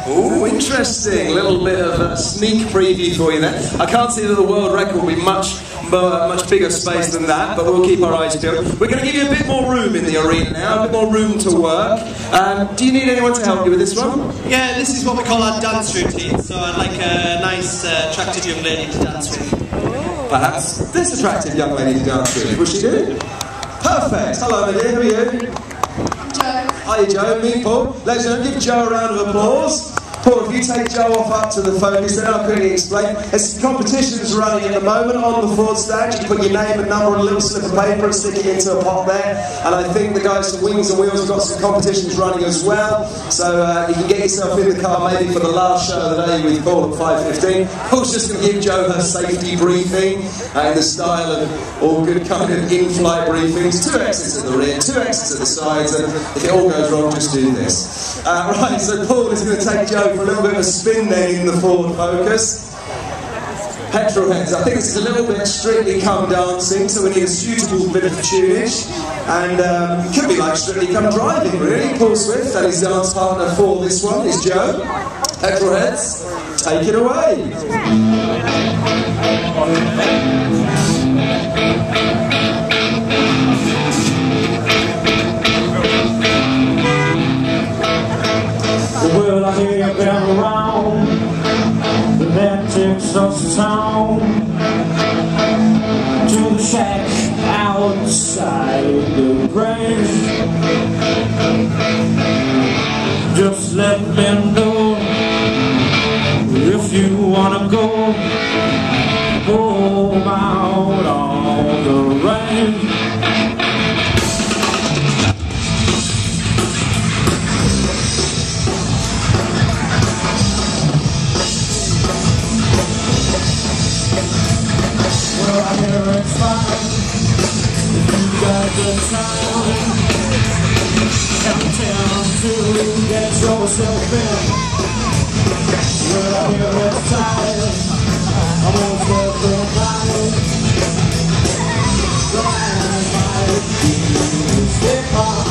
Oh, interesting. A little bit of a sneak preview for you there. I can't see that the world record will be much bigger space than that, but we'll keep our eyes peeled. We're going to give you a bit more room in the arena now, a bit more room to work. Do you need anyone to help you with this one? Yeah, this is what we call our dance routine, so I'd like a nice, attractive young lady to dance with. Perhaps this attractive young lady to dance with. Will she do? Perfect. Hello, my dear. Who are you? Joe. Hi, Joe. Me, Paul. Ladies and gentlemen, give Joe a round of applause. Paul, if you take Joe off up to the focus, then I'll quickly explain. There's competitions running at the moment on the fraud stand. You put your name and number on a little slip of paper and stick it into a pot there. And I think the guys from Wings and Wheels have got some competitions running as well. So you can get yourself in the car maybe for the last show of the day with Paul at 5:15. Paul's just going to give Joe her safety briefing in the style of all good kind of in-flight briefings. 2 exits at the rear, 2 exits at the sides, and if it all goes wrong, just do this. Right, so Paul is going to take Joe for a little bit of a spin then in the Ford Focus. Petrol heads, I think this is a little bit Strictly Come Dancing, so we need a suitable bit of tunage. And it could be like Strictly Come Driving, really. Paul Swift and his dance partner for this one is Joe. Petrol heads, take it away. Well, I hear you've been around the Texas town to the shack outside the range. Just let me know if you wanna go home out on the range. I hear it's fine if you got the time and town to get yourself in. Well, I hear it's time, I'm on the night. Gone might be a stick on.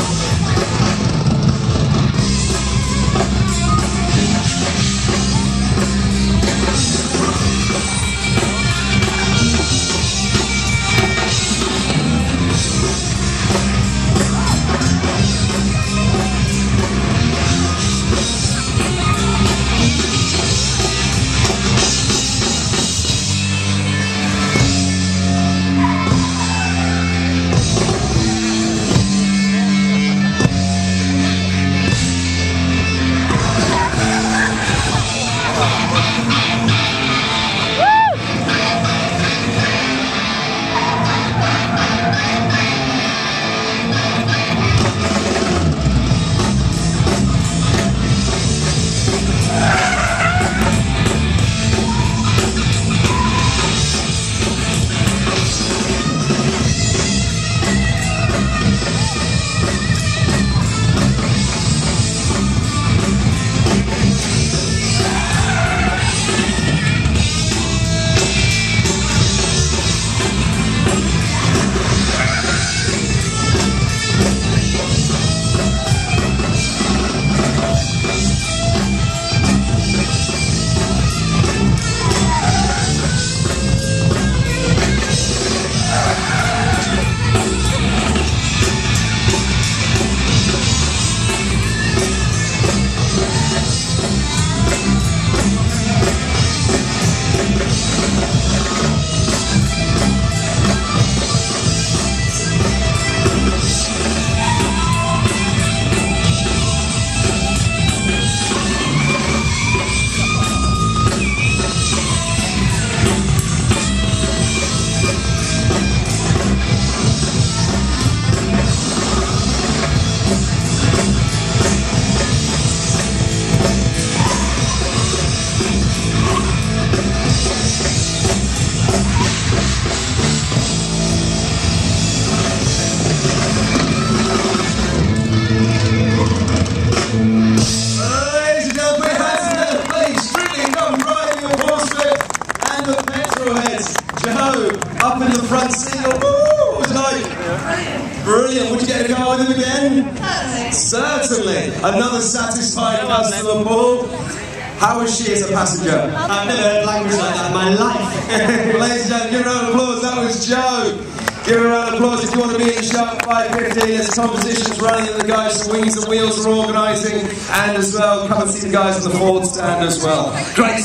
up in the front seat. Woo! It was like, brilliant. Would you get a go with him again? Certainly. Another satisfied customer, Paul. How was she as a passenger? I've never heard language like that in my life. Ladies and gentlemen, give a round of applause. That was Joe. Give a round of applause if you want to be in the show at 5:15. There's competitions running and the guys from Wings and Wheels are organising, and as well, come and see the guys on the Ford stand as well. Great.